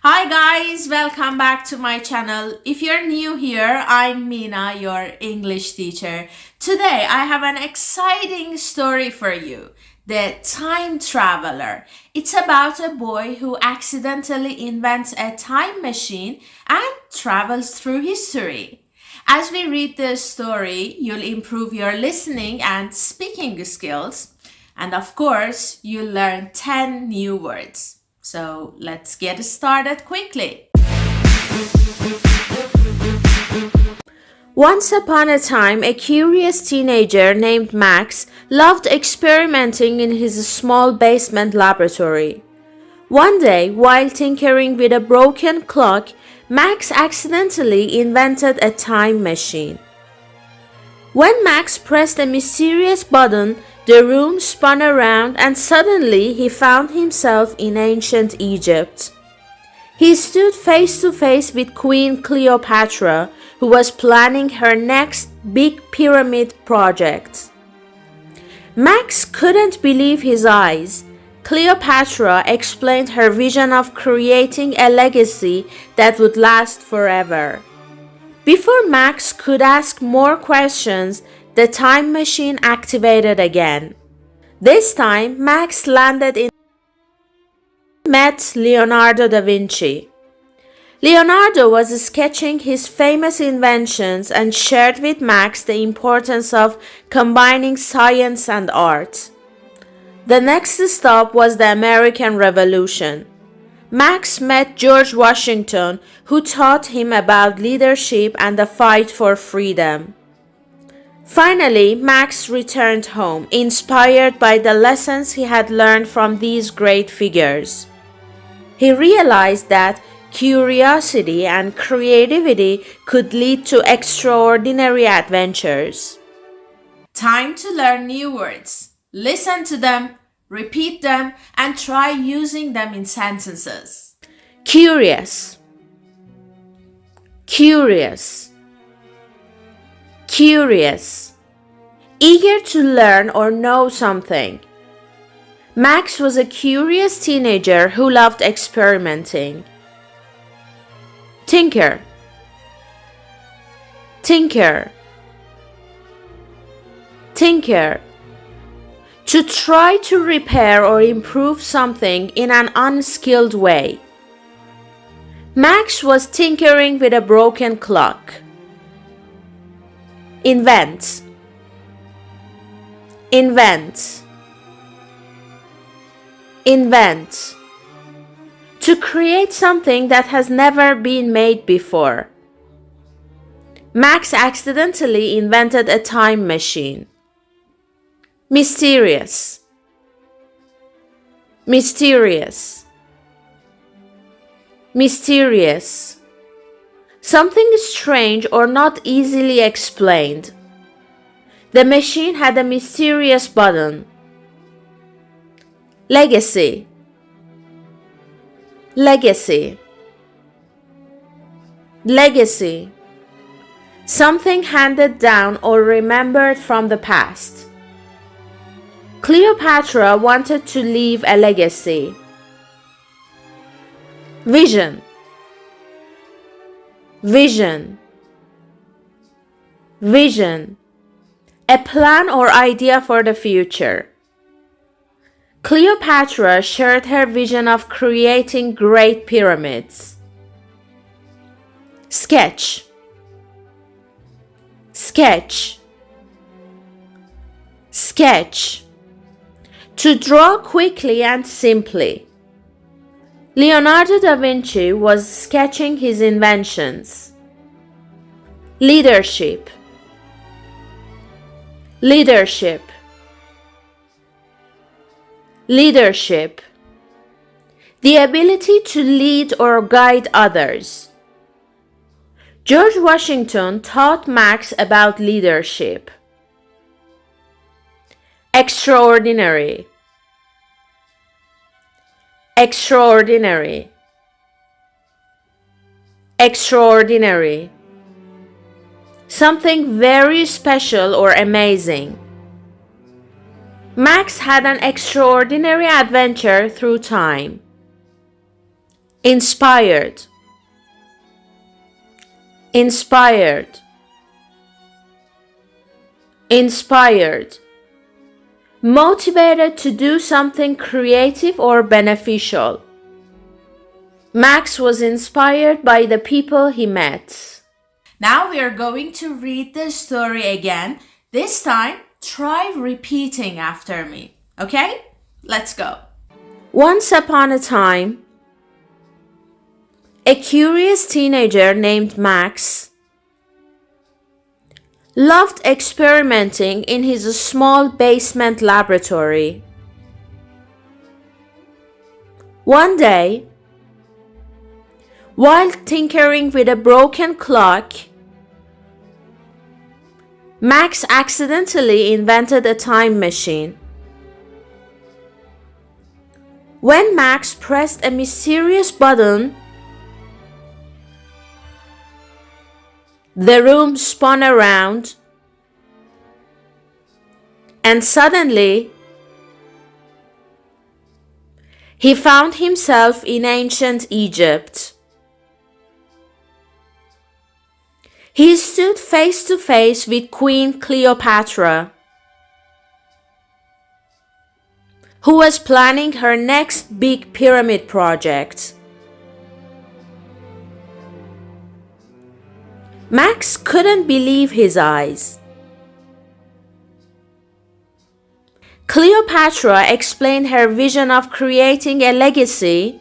Hi guys, welcome back to my channel. If you're new here, I'm Mina, your English teacher. Today I have an exciting story for you. The Time Traveler. It's about a boy who accidentally invents a time machine and travels through history. As we read the story, you'll improve your listening and speaking skills. And of course, you'll learn 10 new words. So let's get started quickly. Once upon a time, a curious teenager named Max loved experimenting in his small basement laboratory. One day, while tinkering with a broken clock, Max accidentally invented a time machine. When Max pressed a mysterious button, the room spun around and suddenly he found himself in ancient Egypt. He stood face to face with Queen Cleopatra, who was planning her next big pyramid project. Max couldn't believe his eyes. Cleopatra explained her vision of creating a legacy that would last forever. Before Max could ask more questions, the time machine activated again. This time, Max landed in and met Leonardo da Vinci. Leonardo was sketching his famous inventions and shared with Max the importance of combining science and art. The next stop was the American Revolution. Max met George Washington, who taught him about leadership and the fight for freedom. Finally, Max returned home, inspired by the lessons he had learned from these great figures. He realized that curiosity and creativity could lead to extraordinary adventures. Time to learn new words. Listen to them, repeat them, and try using them in sentences. Curious, curious, curious. Eager to learn or know something. Max was a curious teenager who loved experimenting. Tinker, tinker, tinker. To try to repair or improve something in an unskilled way. Max was tinkering with a broken clock. Invent, invent, invent. To create something that has never been made before. Max accidentally invented a time machine. Mysterious, mysterious, mysterious. Something strange or not easily explained. The machine had a mysterious button. Legacy, legacy, legacy. Something handed down or remembered from the past. Cleopatra wanted to leave a legacy. Vision, vision, vision. A plan or idea for the future. Cleopatra shared her vision of creating great pyramids. Sketch, sketch, sketch. To draw quickly and simply. Leonardo da Vinci was sketching his inventions. Leadership, leadership, leadership. The ability to lead or guide others. George Washington taught Max about leadership. Extraordinary, extraordinary, extraordinary. Something very special or amazing. Max had an extraordinary adventure through time. inspired, inspired, inspired. Motivated to do something creative or beneficial. Max was inspired by the people he met. Now we are going to read the story again. This time, try repeating after me. Okay? Let's go. Once upon a time, a curious teenager named Max loved experimenting in his small basement laboratory. One day, while tinkering with a broken clock, Max accidentally invented a time machine. When Max pressed a mysterious button, the room spun around, and suddenly, he found himself in ancient Egypt. He stood face to face with Queen Cleopatra, who was planning her next big pyramid project. Max couldn't believe his eyes. Cleopatra explained her vision of creating a legacy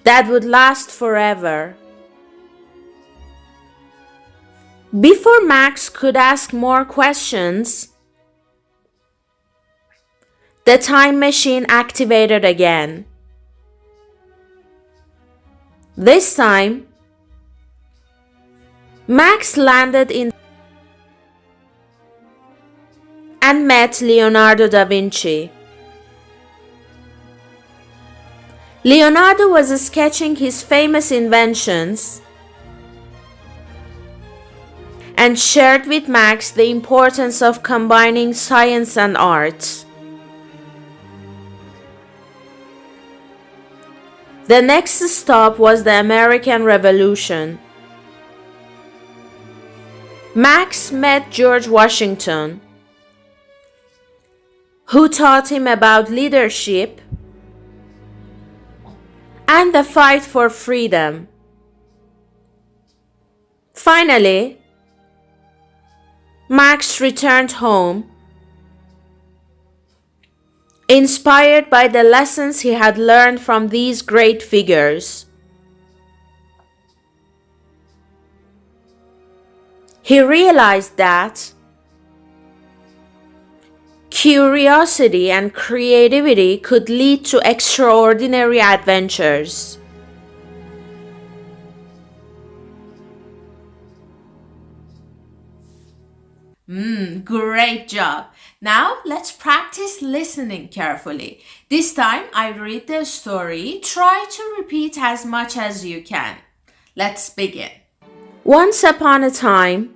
that would last forever. Before Max could ask more questions, the time machine activated again. This time, Max landed in and met Leonardo da Vinci. Leonardo was sketching his famous inventions and shared with Max the importance of combining science and art. The next stop was the American Revolution. Max met George Washington, who taught him about leadership and the fight for freedom. Finally, Max returned home, inspired by the lessons he had learned from these great figures. He realized that curiosity and creativity could lead to extraordinary adventures. Great job. Now let's practice listening carefully. This time I read the story. Try to repeat as much as you can. Let's begin. Once upon a time,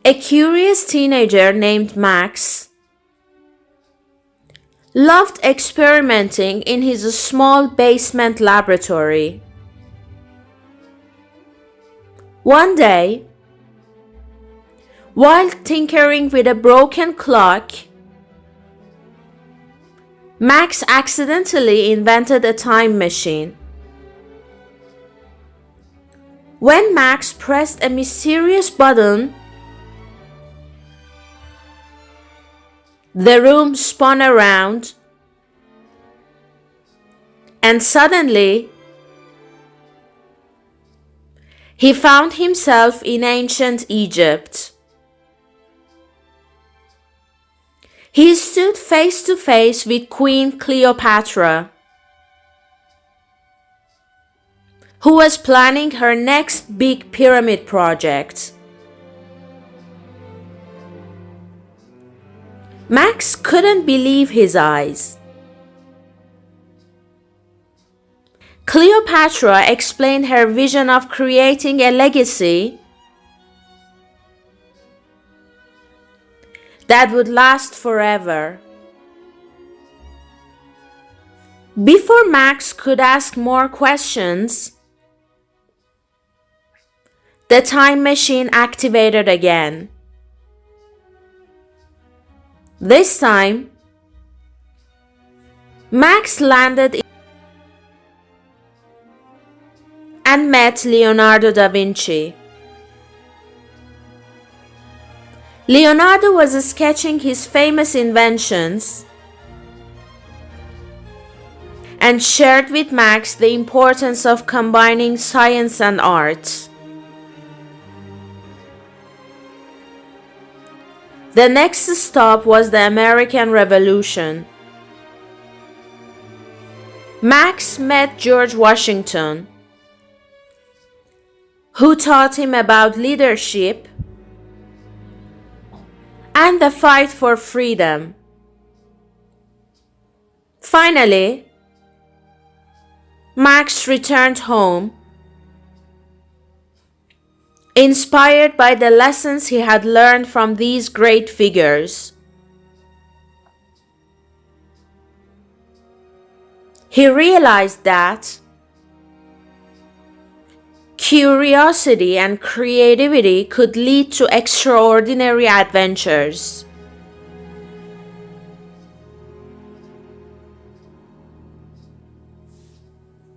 a curious teenager named Max loved experimenting in his small basement laboratory. One day, while tinkering with a broken clock, Max accidentally invented a time machine. When Max pressed a mysterious button, the room spun around, and suddenly, he found himself in ancient Egypt. He stood face to face with Queen Cleopatra, who was planning her next big pyramid project. Max couldn't believe his eyes. Cleopatra explained her vision of creating a legacy that would last forever. Before Max could ask more questions, the time machine activated again. This time, Max landed and met Leonardo da Vinci. Leonardo was sketching his famous inventions and shared with Max the importance of combining science and art. The next stop was the American Revolution. Max met George Washington, who taught him about leadership and the fight for freedom. Finally, Max returned home, inspired by the lessons he had learned from these great figures. He realized that curiosity and creativity could lead to extraordinary adventures.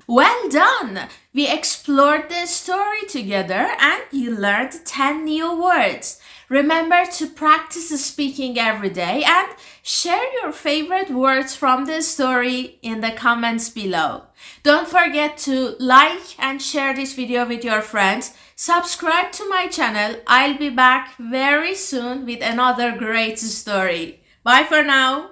Well done! We explored the story together and you learned 10 new words. Remember to practice speaking every day and share your favorite words from the story in the comments below. Don't forget to like and share this video with your friends. Subscribe to my channel. I'll be back very soon with another great story. Bye for now.